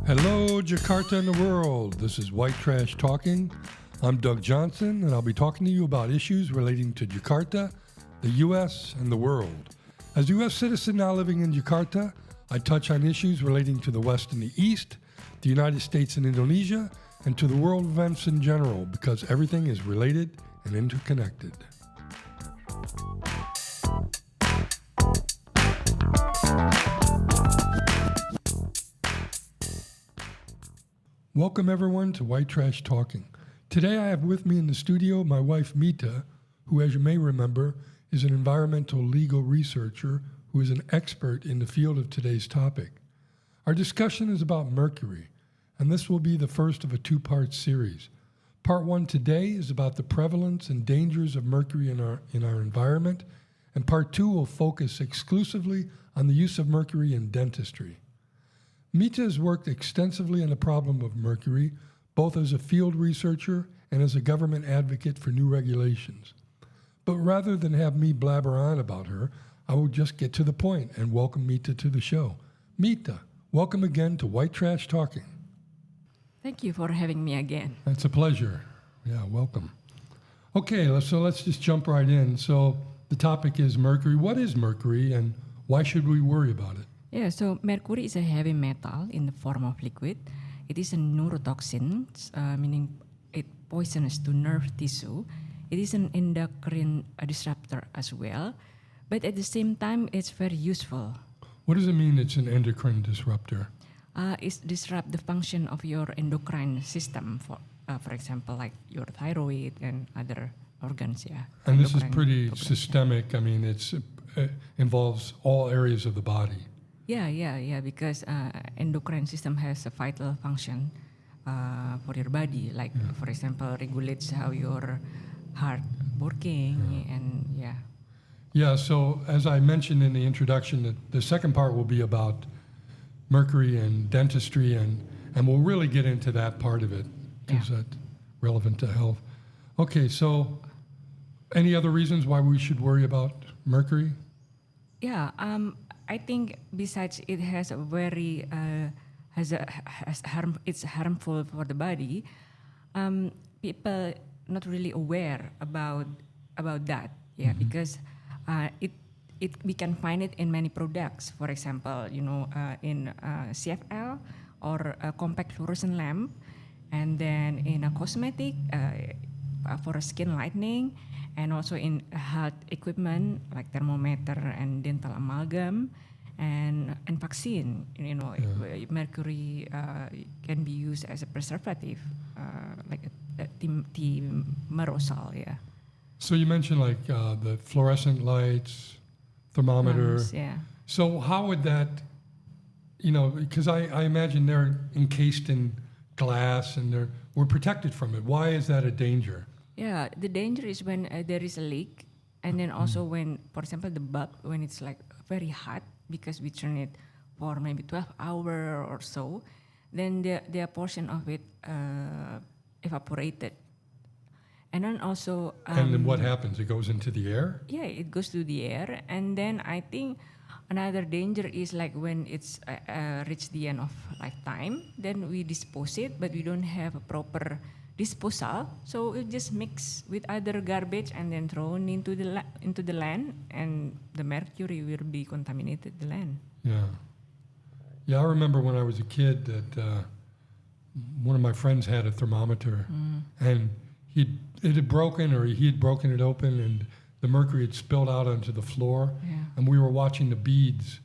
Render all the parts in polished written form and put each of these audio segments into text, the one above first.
Hello, Jakarta and the world. This is White Trash Talking. I'm Doug Johnson, and I'll be talking to you about issues relating to Jakarta, the U.S., and the world. As a U.S. citizen now living in Jakarta, I touch on issues relating to the West and the East, the United States and Indonesia, and to the world events in general, because everything is related and interconnected. Welcome everyone to White Trash Talking. Today I have with me in the studio my wife Mita, who as you may remember is an environmental legal researcher who is an expert in the field of today's topic. Our discussion is about mercury, and this will be the first of a two-part series. Part one today is about the prevalence and dangers of mercury in our environment, and part two will focus exclusively on the use of mercury in dentistry. Mita has worked extensively on the problem of mercury, both as a field researcher and as a government advocate for new regulations. But rather than have me blabber on about her, I will just get to the point and welcome Mita to the show. Mita, welcome again to White Trash Talking. Thank you for having me again. It's a pleasure. Yeah, welcome. Okay, so let's just jump right in. So the topic is mercury. What is mercury and why should we worry about it? Yeah, so mercury is a heavy metal in the form of liquid. It is a neurotoxin, meaning it poisonous to nerve tissue. It is an endocrine disruptor as well, but at the same time, it's very useful. What does it mean it's an endocrine disruptor? It disrupt the function of your endocrine system, for example, like your thyroid and other organs, yeah. And this is pretty systemic. I mean, it involves all areas of the body. Yeah, because endocrine system has a vital function for your body, like for example, regulates how your heart working and yeah. Yeah, so as I mentioned in the introduction, the second part will be about mercury and dentistry, and we'll really get into that part of it because that's relevant to health. Okay, so any other reasons why we should worry about mercury? Yeah, I think besides it has a very it's harmful for the body. People not really aware about that. Yeah, because we can find it in many products. For example, in CFL or a compact fluorescent lamp, and then in a cosmetic for a skin lightening. And also in health equipment like thermometer and dental amalgam, and vaccine. Mercury can be used as a preservative, like thimerosal. Yeah. So you mentioned like the fluorescent lights, thermometer. Yeah. So how would that, because I imagine they're encased in glass and we're protected from it. Why is that a danger? Yeah, the danger is when there is a leak, and then also when, for example, the bulb, when it's like very hot, because we turn it for maybe 12 hours or so, then the portion of it evaporated. And then also... and then what happens? It goes into the air? Yeah, it goes to the air. And then I think another danger is like when it's reached the end of lifetime, then we dispose it, but we don't have a proper disposal, so it just mix with other garbage and then thrown into the land, and the mercury will be contaminated the land. Yeah. I remember when I was a kid that one of my friends had a thermometer, and it had broken, or he had broken it open, and the mercury had spilled out onto the floor, and we were watching the beads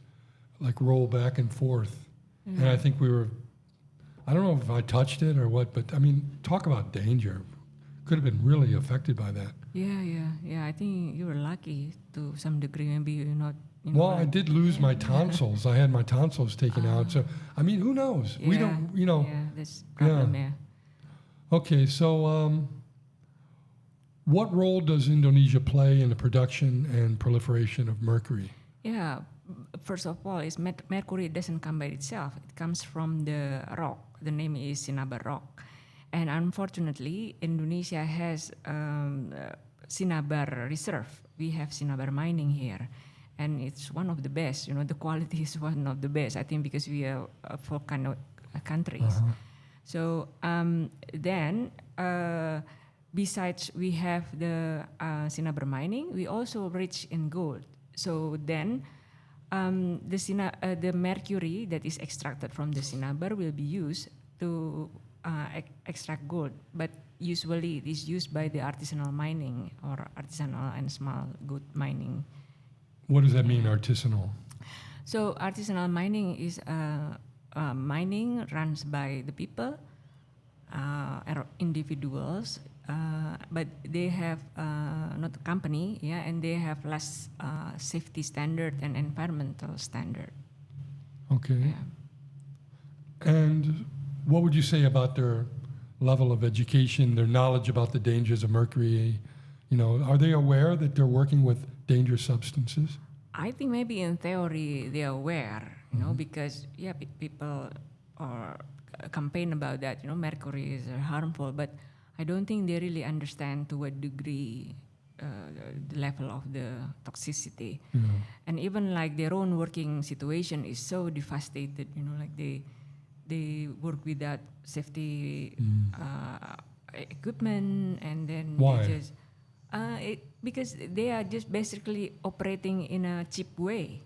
like roll back and forth, and I think I don't know if I touched it or what, but I mean, talk about danger. Could have been really affected by that. Yeah. I think you were lucky to some degree. Maybe you're not. Well, I did lose my tonsils. I had my tonsils taken out. So, I mean, who knows? We don't, Yeah, that's problem, yeah. Okay, so what role does Indonesia play in the production and proliferation of mercury? Yeah, first of all, mercury doesn't come by itself. It comes from the rock. The name is Cinnabar rock. And unfortunately, Indonesia has cinnabar reserve. We have cinnabar mining here. And it's one of the best. The quality is one of the best. I think because we are a countries. So then, besides we have the cinnabar mining, we also rich in gold. So then, the mercury that is extracted from the cinnabar will be used to extract gold. But usually, it is used by the artisanal mining or artisanal and small gold mining. What does that mean, artisanal? So artisanal mining is mining runs by the people, individuals, but they have not a company, and they have less safety standard and environmental standard. Okay. And what would you say about their level of education, their knowledge about the dangers of mercury? Are they aware that they're working with dangerous substances? I think maybe in theory they are aware, because people are campaign about that. Mercury is harmful, but I don't think they really understand to what degree the level of the toxicity. And even like their own working situation is so devastated. Like they work without safety equipment, and then Why? they just. Because they are just basically operating in a cheap way,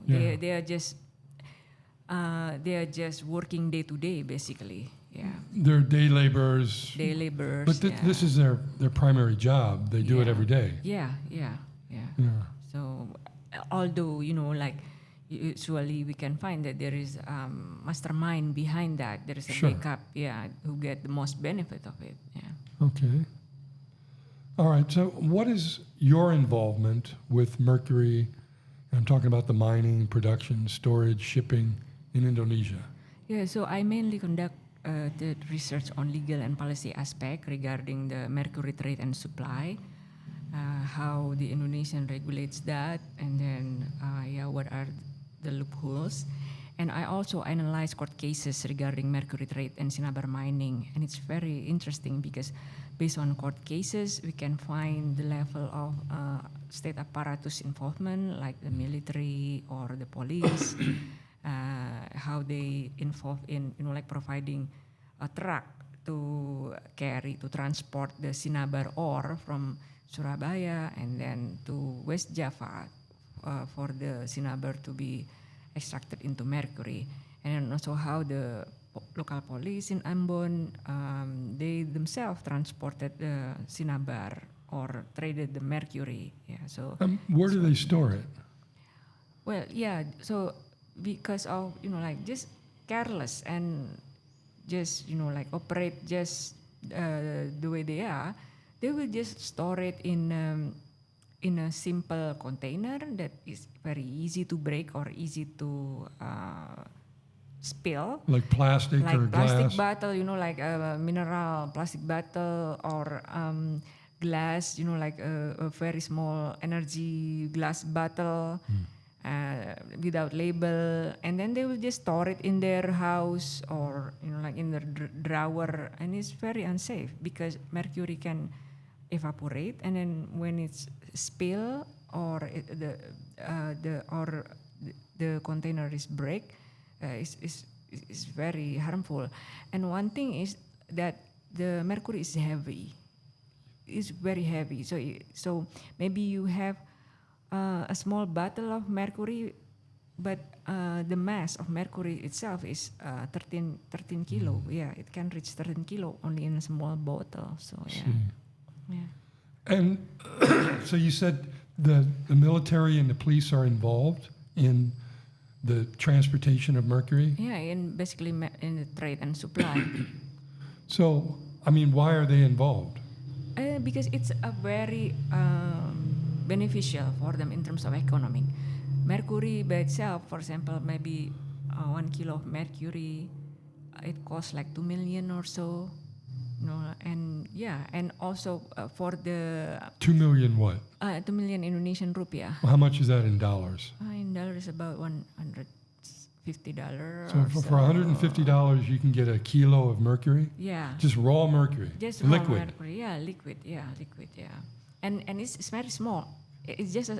They are just working day to day, basically. Yeah. They're day laborers. Day laborers. But this is their primary job. They do it every day. Yeah. So, although usually we can find that there is mastermind behind that. There is a backup, who get the most benefit of it. Yeah. Okay. All right, so what is your involvement with mercury? I'm talking about the mining, production, storage, shipping in Indonesia. Yeah, so I mainly conduct the research on legal and policy aspect regarding the mercury trade and supply, how the Indonesian regulates that, and then what are the loopholes. And I also analyze court cases regarding mercury trade and cinnabar mining, and it's very interesting because based on court cases, we can find the level of state apparatus involvement, like the military or the police, how they involve in, like providing a truck to transport the cinnabar ore from Surabaya and then to West Java for the cinnabar to be extracted into mercury. And then also how the local police in Ambon, they themselves transported the cinnabar or traded the mercury. Yeah, so where do they store it? Well, so because of just careless and just operate just the way they are, they will just store it in a simple container that is very easy to break or easy to spill. Like plastic or glass? Plastic bottle, like a mineral plastic bottle or glass, like a very small energy glass bottle without label. And then they will just store it in their house or, like in their drawer. And it's very unsafe because mercury can evaporate. And then when it's spill or the container is break, is very harmful. And one thing is that the mercury is heavy. It's very heavy. So maybe you have a small bottle of mercury, but the mass of mercury itself is 13 kilo. Yeah, it can reach 13 kilo only in a small bottle. So yeah. And so you said the military and the police are involved in the transportation of mercury? Yeah, basically in the trade and supply. So, why are they involved? Because it's a very beneficial for them in terms of economic. Mercury by itself, for example, maybe 1 kilo of mercury, it costs like 2 million or so. And also for the 2 million what? 2 million Indonesian rupiah. Well, how much is that in dollars? In dollars, about $150. So for $150, you can get a kilo of mercury. Yeah. Just raw mercury. Just liquid. Raw mercury. Yeah, liquid. Yeah. And it's very small. It's just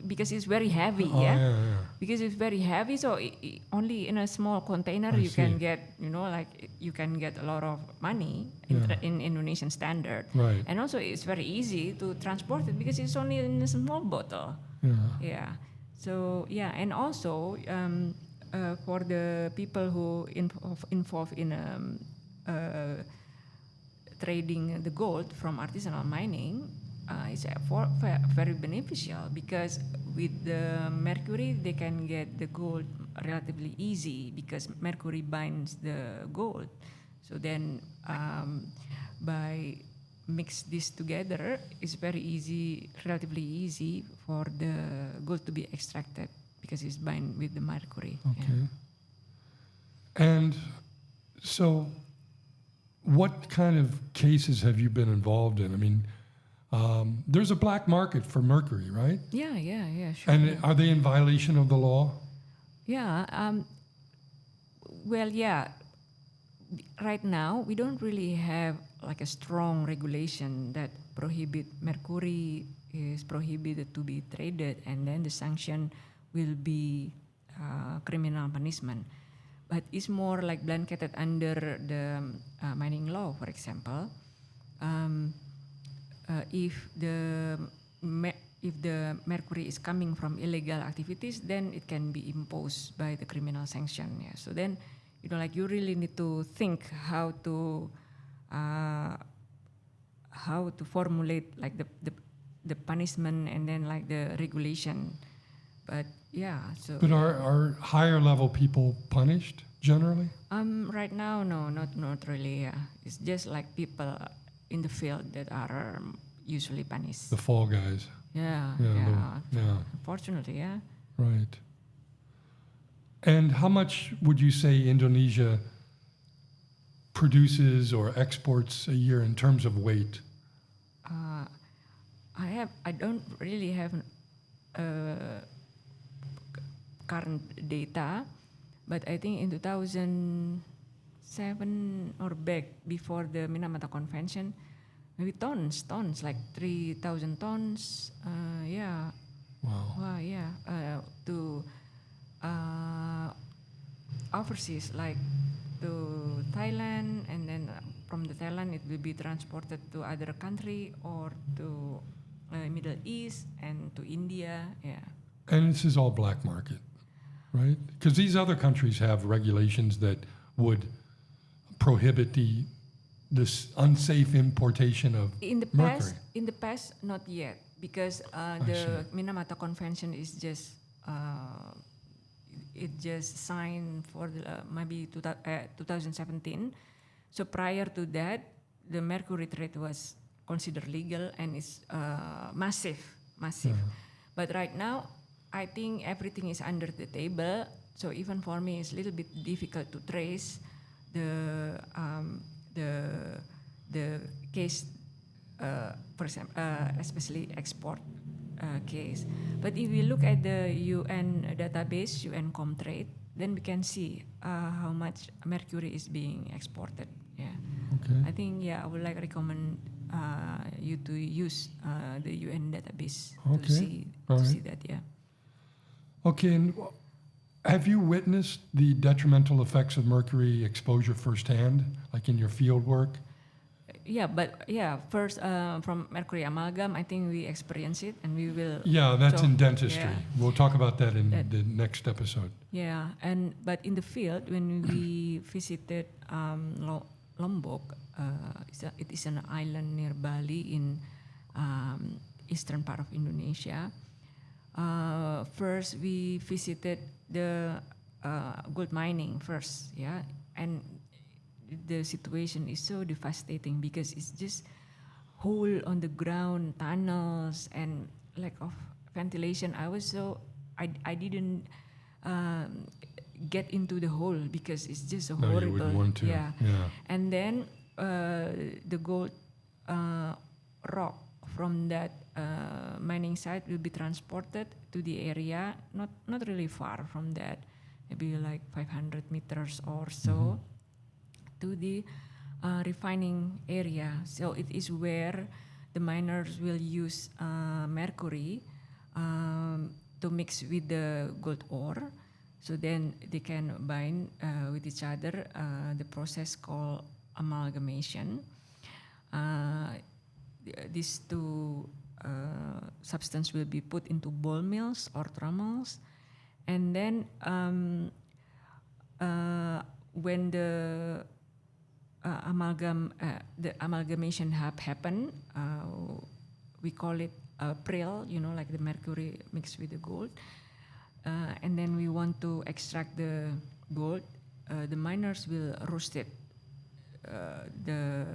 because it's very heavy. Oh, Yeah. yeah. Because it's very heavy, so only in a small container I you can see. get, like you can get a lot of money Yeah. in Indonesian standard. Right. And also it's very easy to transport it because it's only in a small bottle. Yeah. Yeah. So yeah, and also for the people who involved in trading the gold from artisanal mining, it's very beneficial because with the mercury they can get the gold relatively easy because mercury binds the gold. So then by mix this together, it's very easy, relatively easy for the gold to be extracted because it's bind with the mercury. Okay. Yeah. And so, what kind of cases have you been involved in? I mean, there's a black market for mercury, right? Yeah, sure. And are they in violation of the law? Yeah. Well, yeah. Right now, we don't really have like a strong regulation that prohibit mercury is prohibited to be traded, and then the sanction will be criminal punishment. But it's more like blanketed under the mining law, for example. If the mercury is coming from illegal activities, then it can be imposed by the criminal sanction. Yeah. So then, like you really need to think how to formulate like the punishment and then like the regulation. But yeah, so. But are higher level people punished generally? Right now, no, not really. Yeah. It's just like people in the field that are usually punished. The fall guys. Yeah. Yeah. Unfortunately, yeah. Right. And how much would you say Indonesia produces or exports a year in terms of weight? I don't really have current data, but I think in 2007 or back before the Minamata Convention, maybe tons, like 3,000 tons. Yeah. Wow. Yeah. To overseas, like to Thailand, and then from the Thailand it will be transported to other country or to Middle East and to India. Yeah. And this is all black market, right? Because these other countries have regulations that would prohibit this unsafe importation of mercury. In the past, not yet, because the Minamata Convention is just it just signed for maybe 2017. So prior to that, the mercury trade was considered legal and it's massive. But right now, I think everything is under the table. So even for me, it's a little bit difficult to trace the case, for example, especially export case. But if we look at the UN database, UN Comtrade, then we can see how much mercury is being exported. Yeah. Okay. I think I would like recommend you to use the UN database to see that. Yeah. Okay. And have you witnessed the detrimental effects of mercury exposure firsthand, like in your field work? Yeah, but first from mercury amalgam, I think we experience it, and we will. Yeah, that's in dentistry. Yeah. We'll talk about that in the next episode. Yeah, but in the field, when we visited Lombok, it is an island near Bali in eastern part of Indonesia. First, we visited the gold mining first, yeah, and the situation is so devastating because it's just hole on the ground, tunnels, and lack of ventilation. I didn't get into the hole because it's just No, horrible. you wouldn't want to. Yeah. And then the gold rock from that mining site will be transported to the area, not really far from that, maybe like 500 meters or so, to the refining area. So it is where the miners will use mercury to mix with the gold ore. So then they can bind with each other. The process called amalgamation. These two substance will be put into ball mills or trommels, and then when the amalgamation happen, we call it prill, like the mercury mixed with the gold. And then we want to extract the gold. The miners will roast it, the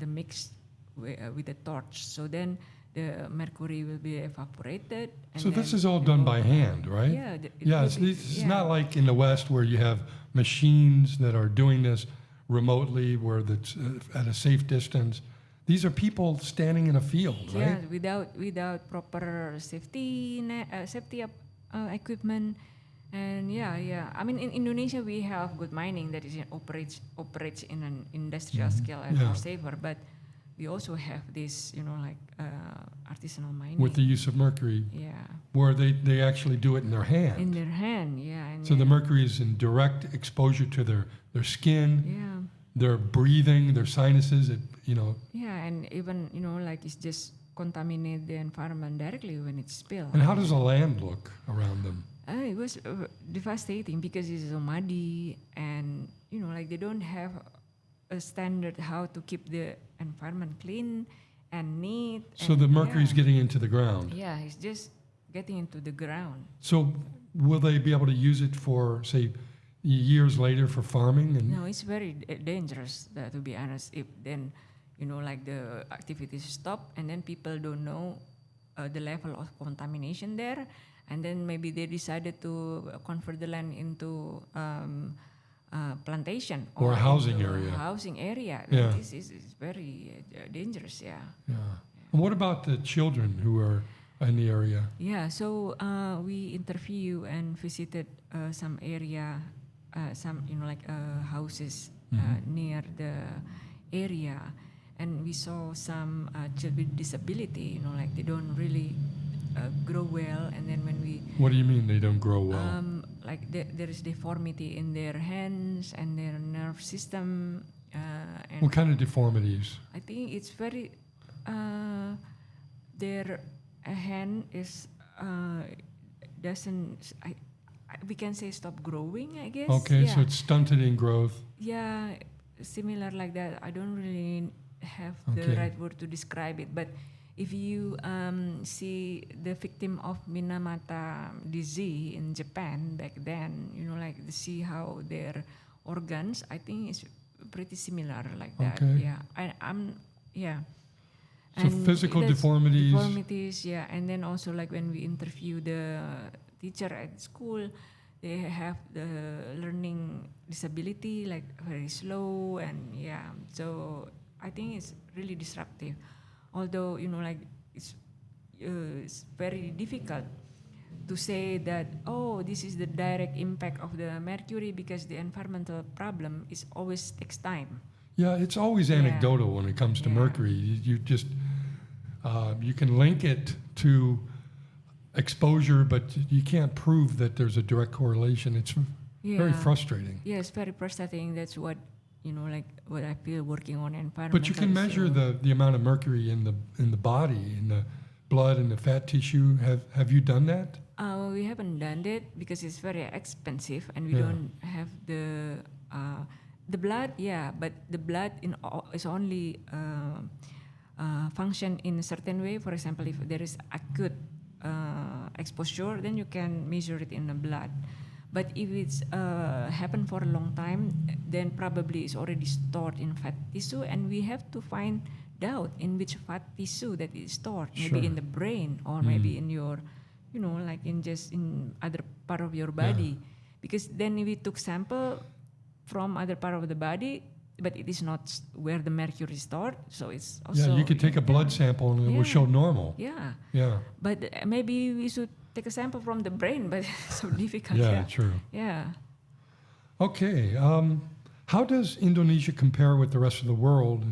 mix with a torch. So then the mercury will be evaporated. And so this is all done by hand, right? Yeah. It's not like in the West where you have machines that are doing this remotely, where that's at a safe distance. These are people standing in a field, right? Yeah, without proper safety equipment. And I mean, in Indonesia we have good mining that is operates in an industrial scale and more safer, but we also have this, artisanal mining with the use of mercury. Yeah. Where they actually do it in their hand. In their hand, yeah. And so the mercury is in direct exposure to their skin, their breathing, their sinuses. Yeah, and even it's just contaminate the environment directly when it's spilled. And how does the land look around them? It was devastating because it's so muddy, and they don't have a standard how to keep the environment clean and neat. So the mercury is getting into the ground. Yeah, it's just getting into the ground. So will they be able to use it for, say, years later for farming? No, it's very dangerous, to be honest. If then, the activities stop, and then people don't know the level of contamination there, and then maybe they decided to convert the land into plantation or a housing area. Yeah. This is very dangerous. Yeah. And what about the children who are in the area? Yeah. So we interview and visited some area, houses near the area, and we saw some children with disability. They don't really grow well, and then when we... What do you mean they don't grow well? There is deformity in their hands and their nerve system. And what kind of deformities? I think it's very... their hand is... doesn't... we can say stop growing, I guess. Okay, so it's stunted in growth. Yeah, similar like that. I don't really have the right word to describe it, but if you see the victim of Minamata disease in Japan back then, see how their organs, I think it's pretty similar like that. Okay. Yeah. So and physical deformities. Deformities, yeah. And then also when we interview the teacher at school, they have the learning disability, very slow, and so I think it's really disruptive. Although it's very difficult to say that this is the direct impact of the mercury, because the environmental problem is always takes time. Yeah, it's always anecdotal when it comes to mercury. You just you can link it to exposure, but you can't prove that there's a direct correlation. It's very frustrating. Yeah, it's very frustrating. That's what what I feel working on environment. But you can measure the amount of mercury in the body, in the blood and the fat tissue. Have you done that? We haven't done that because it's very expensive, and we don't have the blood. Yeah, but the blood is only function in a certain way. For example, if there is acute exposure, then you can measure it in the blood. But if it's happened for a long time, then probably it's already stored in fat tissue, and we have to find out in which fat tissue that is stored. Maybe in the brain, or maybe in your, in other part of your body. Because then we took sample from other part of the body, but it is not where the mercury is stored. So it's also... Yeah, you could take a blood sample and it will show normal. Yeah. But maybe we should take a sample from the brain, but it's so difficult. Yeah, true. Yeah. Okay. How does Indonesia compare with the rest of the world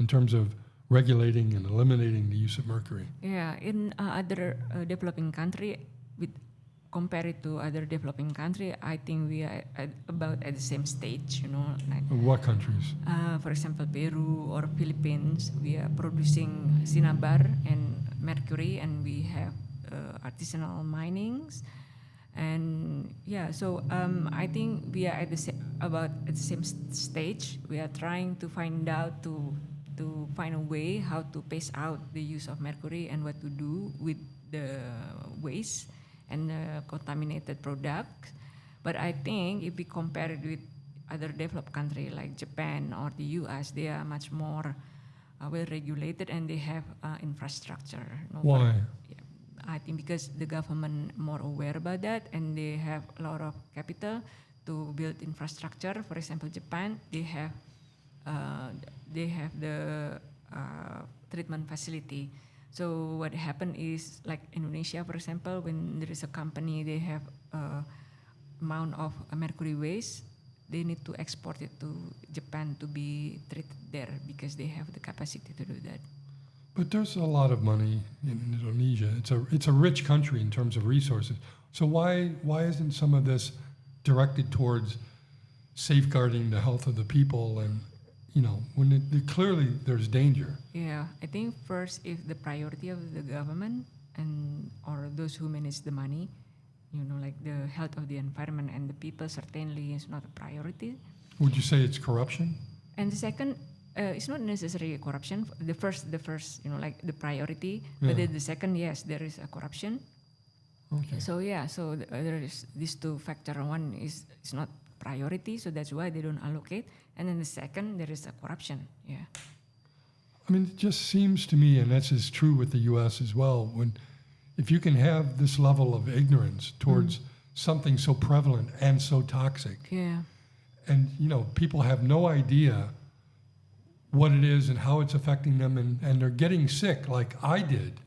in terms of regulating and eliminating the use of mercury. Yeah, in other developing country, with compared to other developing country, I think we are about at the same stage. Like What countries? for example, Peru or Philippines, we are producing cinnabar and mercury, and we have artisanal minings. And yeah, so I think we are at about at the same stage. We are trying to find out to find a way how to phase out the use of mercury and what to do with the waste and contaminated products. But I think if we compare it with other developed countries like Japan or the US, they are much more well regulated and they have infrastructure. Why? I think because the government more aware about that and they have a lot of capital to build infrastructure. For example, Japan, they have the treatment facility. So what happened is like Indonesia, for example, when there is a company, they have amount of mercury waste, they need to export it to Japan to be treated there because they have the capacity to do that. But there's a lot of money in Indonesia. It's a rich country in terms of resources. So why isn't some of this directed towards safeguarding the health of the people and when clearly there's danger? Yeah, I think first, if the priority of the government and or those who manage the money, like the health of the environment and the people certainly is not a priority. Would you say it's corruption? And the second, it's not necessarily corruption. The first, like the priority. Yeah. But then the second, yes, there is a corruption. Okay. So yeah, there is these two factors. One is it's not priority, so that's why they don't allocate. And then the second, there is a corruption. Yeah. I mean, it just seems to me, and that's as true with the U.S. as well, if you can have this level of ignorance towards something so prevalent and so toxic, Yeah. and people have no idea what it is and how it's affecting them, and they're getting sick like I did,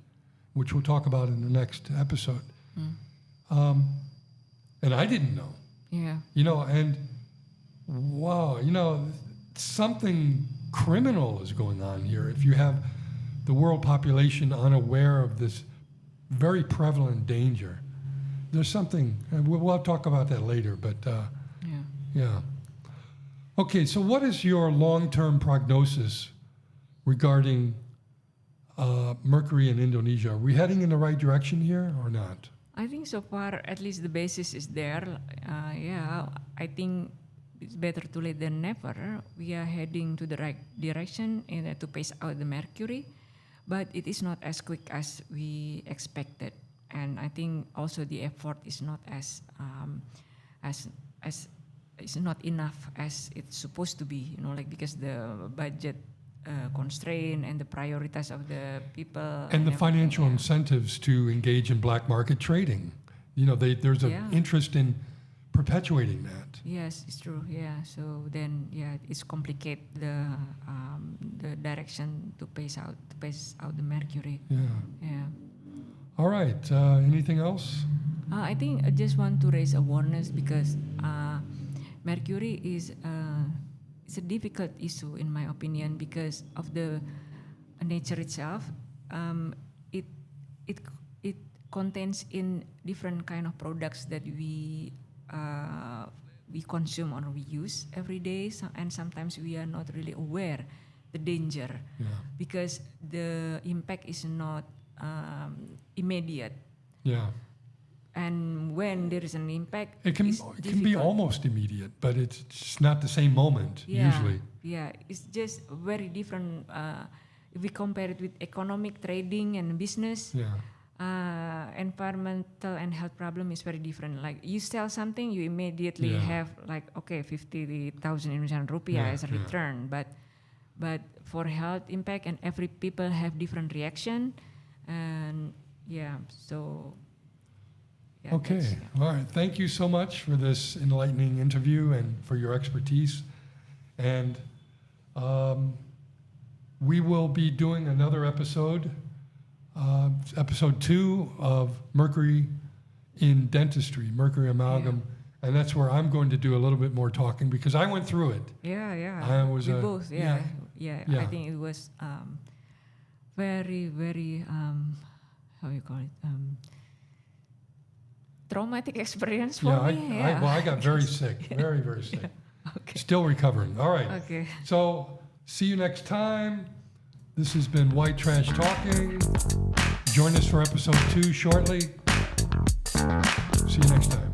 which we'll talk about in the next episode. And I didn't know. Yeah. And wow, something criminal is going on here. If you have the world population unaware of this very prevalent danger, there's something, and we'll talk about that later, but yeah. Okay, so what is your long-term prognosis regarding mercury in Indonesia? Are we heading in the right direction here or not? I think so far, at least the basis is there. I think it's better too late than never. We are heading to the right direction to phase out the mercury, but it is not as quick as we expected. And I think also the effort is not as it's not enough as it's supposed to be. Because the budget constraint and the priorities of the people and the financial incentives to engage in black market trading. There's an interest in perpetuating that. Yes, it's true. Yeah. So then, it's complicate the direction to phase out the mercury. Yeah. Yeah. All right. Anything else? I think I just want to raise awareness because mercury is it's a difficult issue in my opinion because of the nature itself. It contains in different kind of products that we consume or we use every day, and sometimes we are not really aware the danger because the impact is not immediate. Yeah. And when there is an impact, it can be almost immediate, but it's just not the same moment usually. Yeah, it's just very different. If we compare it with economic, trading, and business, environmental and health problem is very different. Like you sell something, you immediately have 50,000 Indonesian rupiah as a return, but for health impact and every people have different reaction, and so. Yeah, okay. All right. Thank you so much for this enlightening interview and for your expertise. And we will be doing another episode, episode 2 of Mercury in Dentistry, Mercury Amalgam. And that's where I'm going to do a little bit more talking because I went through it. Yeah. I was we both. Yeah. I think it was very, very, how you call it, traumatic experience for me. Well, I got very sick, very, very sick. Okay. Still recovering. All right. Okay. So, see you next time. This has been White Trash Talking. Join us for episode 2 shortly. See you next time.